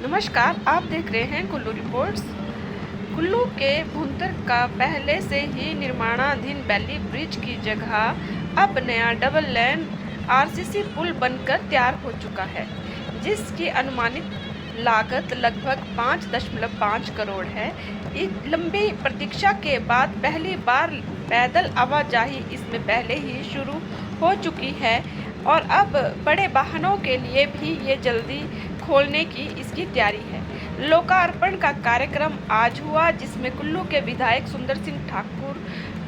नमस्कार, आप देख रहे हैं कुल्लू रिपोर्ट्स। कुल्लू के भुंतर का पहले से ही निर्माणाधीन वैली ब्रिज की जगह अब नया डबल लेन आरसीसी पुल बनकर तैयार हो चुका है, जिसकी अनुमानित लागत लगभग 5.5 करोड़ है। इस लंबी प्रतीक्षा के बाद पहली बार पैदल आवाजाही इसमें पहले ही शुरू हो चुकी है और अब बड़े वाहनों के लिए भी ये जल्दी खोलने की इसकी तैयारी है। लोकार्पण का कार्यक्रम आज हुआ, जिसमें कुल्लू के विधायक सुंदर सिंह ठाकुर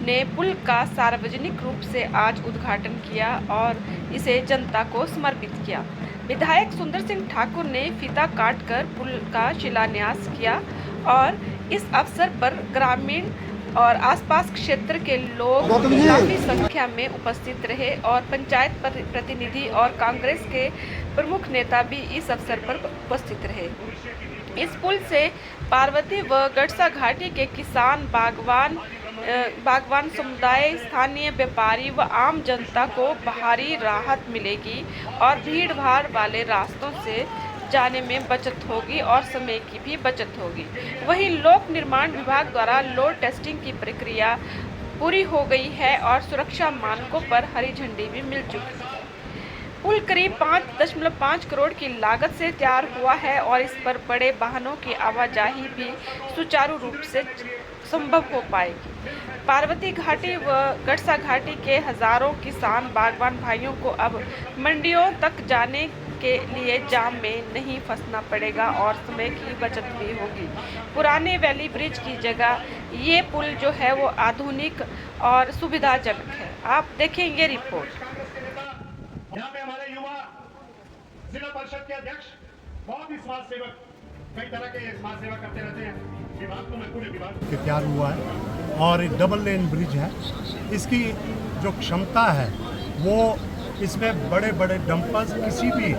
ने पुल का सार्वजनिक रूप से आज उद्घाटन किया और इसे जनता को समर्पित किया। विधायक सुंदर सिंह ठाकुर ने फीता काटकर पुल का शिलान्यास किया और इस अवसर पर ग्रामीण और आसपास क्षेत्र के लोग काफी संख्या में उपस्थित रहे और पंचायत प्रतिनिधि और कांग्रेस के प्रमुख नेता भी इस अवसर पर उपस्थित रहे। इस पुल से पार्वती व गड़सा घाटी के किसान, बागवान समुदाय, स्थानीय व्यापारी व आम जनता को भारी राहत मिलेगी और भीड़ भाड़ वाले रास्तों से जाने में बचत होगी और समय की भी बचत होगी। वहीं लोक निर्माण विभाग द्वारा लोड टेस्टिंग की प्रक्रिया पूरी हो गई है और सुरक्षा मानकों पर हरी झंडी भी मिल चुकी है। पुल करीब 5.5 करोड़ की लागत से तैयार हुआ है और इस पर बड़े वाहनों की आवाजाही भी सुचारू रूप से संभव हो पाएगी। पार्वती घाटी व गड़सा घाटी के हजारों किसान, बागवान भाइयों को अब मंडियों तक जाने के लिए जाम में नहीं फंसना पड़ेगा और समय की बचत भी होगी। पुराने वैली ब्रिज की जगह ये पुल जो है वो आधुनिक और सुविधाजनक है। आप देखेंगे रिपोर्ट। यहाँ पे हमारे युवा जिला परिषद के अध्यक्ष बहुत ही समाज सेवक, कई तरह के समाज सेवा करते रहते हैं। विभाग को मैं पूरे विभाग के तैयार हुआ है और एक डबल लेन ब्रिज है। इसकी जो क्षमता है वो इसमें बड़े बड़े डंपर्स, किसी भी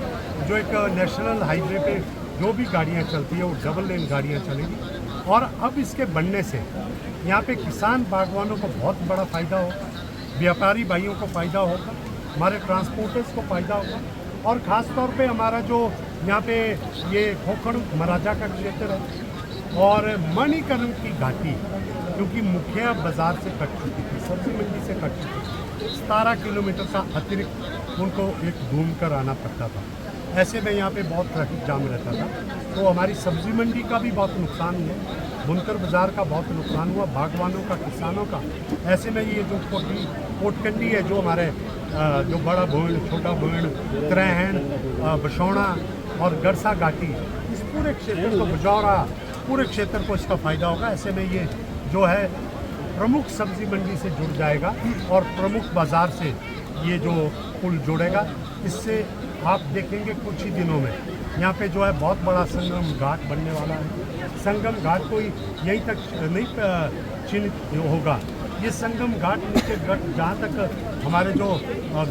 जो एक नेशनल हाईवे पे जो भी गाड़ियाँ चलती है वो डबल लेन गाड़ियाँ चलेंगी। और अब इसके बनने से यहाँ पे किसान बागवानों को बहुत बड़ा फ़ायदा होगा, व्यापारी भाइयों को फ़ायदा होगा, हमारे ट्रांसपोर्टर्स को फ़ायदा होगा और ख़ास तौर पे हमारा जो यहाँ पे ये खोखड़ महाराजा का क्षेत्र है और मणिकरण की घाटी, क्योंकि मुखिया बाज़ार से कट चुकी थी, सब्जी मंडी से कट चुकी थी, 17 किलोमीटर का अतिरिक्त उनको एक घूम कर आना पड़ता था। ऐसे में यहाँ पे बहुत ट्रैफिक जाम रहता था, तो हमारी सब्जी मंडी का भी बहुत नुकसान हुआ, बुनकर बाज़ार का बहुत नुकसान हुआ, बागवानों का, किसानों का। ऐसे में ये जो कोटकंडी है, जो हमारे जो बड़ा भूण, छोटा भूण, त्रैहण, बशौणा और गड़सा घाटी, इस पूरे क्षेत्र को, बजौरा, पूरे क्षेत्र को इसका फ़ायदा होगा। ऐसे में ये जो है प्रमुख सब्जी मंडी से जुड़ जाएगा और प्रमुख बाज़ार से ये जो पुल जुड़ेगा। इससे आप देखेंगे कुछ ही दिनों में यहाँ पे जो है बहुत बड़ा संगम घाट बनने वाला है। संगम घाट कोई यहीं तक नहीं चिन्हित होगा, ये संगम घाट नीचे जहाँ तक हमारे जो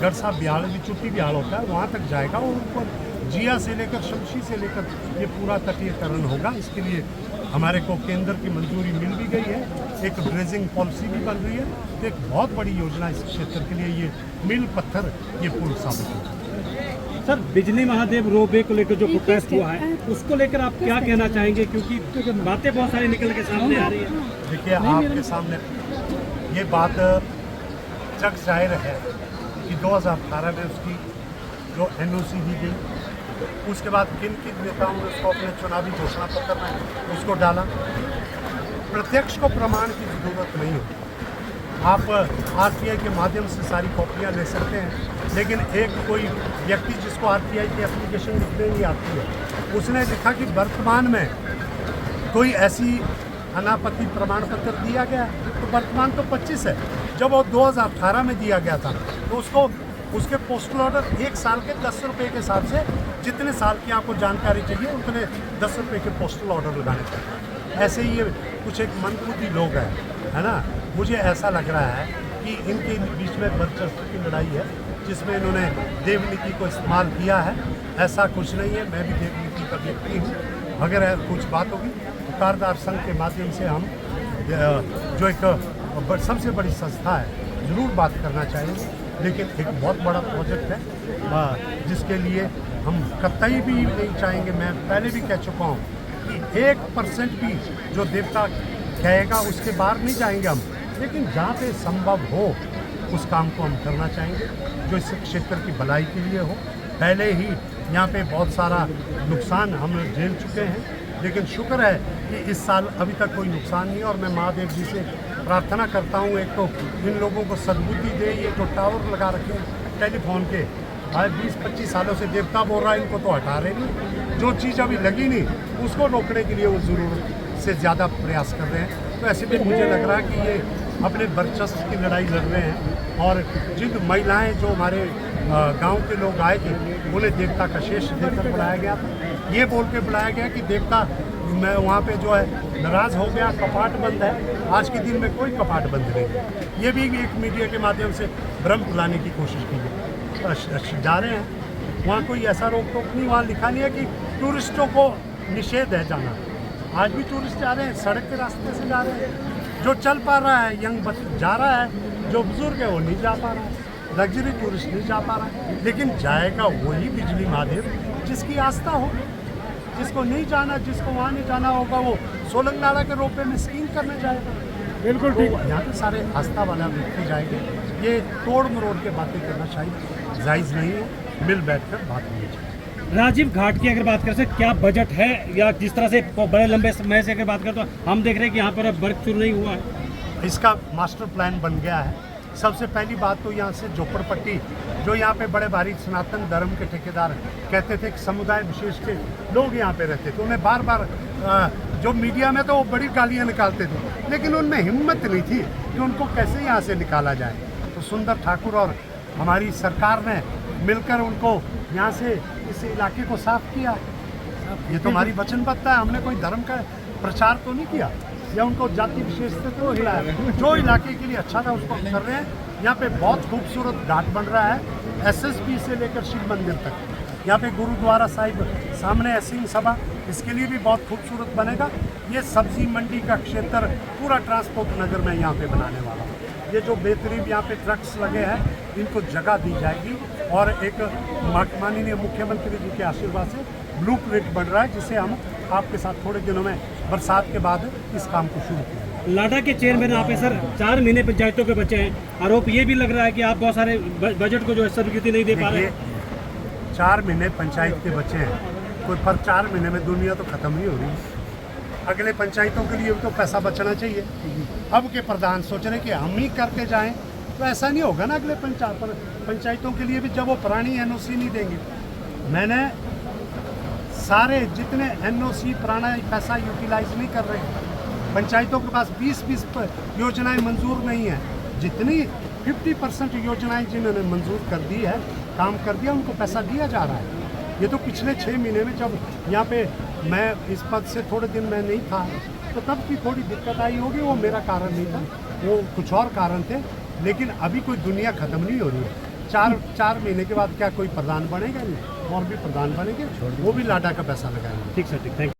गड़सा बिहाल, चुट्टी बिहाल होता है वहाँ तक जाएगा और ऊपर जिया से लेकर शमशी से लेकर ये पूरा तटीयकरण होगा। इसके लिए हमारे को केंद्र की मंजूरी मिल भी गई है, एक ड्रेजिंग पॉलिसी भी बन रही है। तो एक बहुत बड़ी योजना इस क्षेत्र के लिए ये मील पत्थर ये पुल साबित होगा। सर, बिजली महादेव रोपवे को लेकर जो प्रोटेस्ट हुआ है उसको लेकर आप क्या कहना चाहेंगे, क्योंकि बातें बहुत सारी निकल के सामने आ रही है। देखिए, आपके सामने ये बात जग जाहिर है कि 2018 में उसकी जो NOC दी गई, उसके बाद किन किन नेताओं ने उसको अपने चुनावी घोषणा पत्र में उसको डाला। प्रत्यक्ष को प्रमाण की जरूरत नहीं होती, आप RTI के माध्यम से सारी कॉपियाँ ले सकते हैं, लेकिन एक कोई व्यक्ति जिसको RTI की एप्लीकेशन लिखने नहीं आती है, उसने लिखा कि वर्तमान में कोई ऐसी अनापत्ति प्रमाण पत्र दिया गया, तो वर्तमान तो 25 है, जब वो 2018 में दिया गया था तो उसको उसके पोस्टल ऑर्डर 1 साल के 10 रुपये के हिसाब से, जितने साल की आपको जानकारी चाहिए उतने 10 रुपये के पोस्टल ऑर्डर लगाने चाहिए। ऐसे ही ये कुछ एक मंदबुद्धि लोग हैं, है ना। मुझे ऐसा लग रहा है कि इनके बीच में वर्चस्व की लड़ाई है, जिसमें इन्होंने देवनीति को इस्तेमाल किया है। ऐसा कुछ नहीं है, मैं भी देवनीति का व्यक्ति हूँ। अगर कुछ बात होगी तो कारदार संघ के माध्यम से हम जो एक सबसे बड़ी संस्था है ज़रूर बात करना चाहेंगे, लेकिन एक बहुत बड़ा प्रोजेक्ट है जिसके लिए हम कतई भी नहीं चाहेंगे, मैं पहले भी कह चुका हूँ कि 1% भी जो देवता कहेगा उसके बाहर नहीं जाएंगे हम, लेकिन जहाँ पे संभव हो उस काम को हम करना चाहेंगे जो इस क्षेत्र की भलाई के लिए हो। पहले ही यहाँ पे बहुत सारा नुकसान हम झेल चुके हैं, लेकिन शुक्र है कि इस साल अभी तक कोई नुकसान नहीं। और मैं महादेव जी से प्रार्थना करता हूँ, एक तो इन लोगों को सद्बुद्धि दे, ये जो टावर लगा रखे हैं टेलीफोन के, आज 20-25 सालों से देवता बोल रहा है इनको तो हटा रहे नहीं, जो चीज़ अभी लगी नहीं उसको रोकने के लिए वो ज़रूरत से ज़्यादा प्रयास कर रहे हैं। तो ऐसे में मुझे लग रहा है कि ये अपने वर्चस्व की लड़ाई लड़ रहे हैं। और जिन महिलाएं जो हमारे गांव के लोग आए थे उन्हें देवता का शेष देकर बुलाया गया था, ये बोल के बुलाया गया कि देवता मैं वहाँ पे जो है नाराज़ हो गया, कपाट बंद है। आज के दिन में कोई कपाट बंद नहीं है। ये भी एक मीडिया के माध्यम से भ्रम फैलाने की कोशिश की है। जा रहे हैं वहाँ कोई ऐसा रोक टोक नहीं, वहाँ लिखा नहीं है कि टूरिस्टों को निषेध है जाना। आज भी टूरिस्ट जा रहे हैं, सड़क के रास्ते से जा रहे हैं। जो चल पा रहा है यंग जा रहा है, जो बुजुर्ग है वो नहीं जा पा रहा है, लग्जरी टूरिस्ट नहीं जा पा रहा है। लेकिन जाएगा वही बिजली महादेव जिसकी आस्था हो। जिसको नहीं जाना, जिसको वहाँ नहीं जाना होगा वो सोलंग नाला के रोपवे में स्कीइंग करने जाएगा। बिल्कुल ठीक। तो यहाँ पे सारे आस्था वाला व्यक्ति जाएंगे। ये तोड़ मरोड़ के बातें करना शायद जायज़ नहीं है, मिल बैठकर बात होनी चाहिए। राजीव घाट की अगर बात करें तो क्या बजट है, या जिस तरह से बड़े लंबे समय से अगर बात करें तो हम देख रहे हैं कि यहाँ पर अब वर्क शुरू नहीं हुआ है। इसका मास्टर प्लान बन गया है। सबसे पहली बात तो यहाँ से झोपड़पट्टी जो यहाँ पे बड़े भारी सनातन धर्म के ठेकेदार कहते थे कि समुदाय विशेष के लोग यहाँ पे रहते थे, उन्हें बार बार जो मीडिया में तो वो बड़ी गालियाँ निकालते थे, लेकिन उनमें हिम्मत नहीं थी कि उनको कैसे यहाँ से निकाला जाए। तो सुंदर ठाकुर और हमारी सरकार ने मिलकर उनको यहाँ से इस इलाके को साफ किया। ये तो हमारी वचनबद्धता है, हमने कोई धर्म का प्रचार तो नहीं किया या उनको जाति विशेष से तो हिलाया। जो इलाके के लिए अच्छा था उसको कर रहे हैं। यहाँ पे बहुत खूबसूरत घाट बन रहा है, एसएसपी से लेकर शिव मंदिर तक। यहाँ पे गुरुद्वारा साहिब सामने है सिंह सभा, इसके लिए भी बहुत खूबसूरत बनेगा। ये सब्जी मंडी का क्षेत्र पूरा ट्रांसपोर्ट नगर में यहाँ पे बनाने वाला हूँ। ये जो बेहतरीन यहाँ पे ट्रक्स लगे हैं इनको जगह दी जाएगी और एक माननीय मुख्यमंत्री जी के आशीर्वाद से ब्लूप्रिंट बन रहा है, जिसे हम आपके साथ थोड़े दिनों में बरसात के बाद इस काम को शुरू किया। लाडा के चेयरमैन आप हैं सर, 4 महीने पंचायतों के बचे हैं। आरोप ये भी लग रहा है कि आप बहुत सारे बजट को जो है स्वीकृति नहीं दे पा रहे हैं। 4 महीने पंचायत के बचे हैं, कोई पर 4 महीने में दुनिया तो खत्म नहीं हो रही। अगले पंचायतों के लिए तो पैसा बचना चाहिए। अब के प्रधान सोच रहे कि हम ही करते जाएं तो ऐसा नहीं होगा ना। अगले पंचायतों के लिए भी जब वो पुरानी एनओसी नहीं देंगे, मैंने सारे जितने एनओसी पुराना पैसा यूटिलाइज नहीं कर रहे हैं। पंचायतों के पास 20 योजनाएं मंजूर नहीं है। जितनी 50% योजनाएं जिन्होंने मंजूर कर दी है, काम कर दिया, उनको पैसा दिया जा रहा है। ये तो पिछले 6 महीने में जब यहाँ पे मैं इस पद से थोड़े दिन में नहीं था तो तब की थोड़ी दिक्कत आई होगी। वो मेरा कारण नहीं था, वो कुछ और कारण थे। लेकिन अभी कोई दुनिया ख़त्म नहीं हो रही है। 4 महीने के बाद क्या कोई प्रधान बनेगा? नहीं, और भी प्रधान बनेंगे, वो भी लाडा का पैसा लगाएंगे। ठीक सर, ठीक, थैंक यू।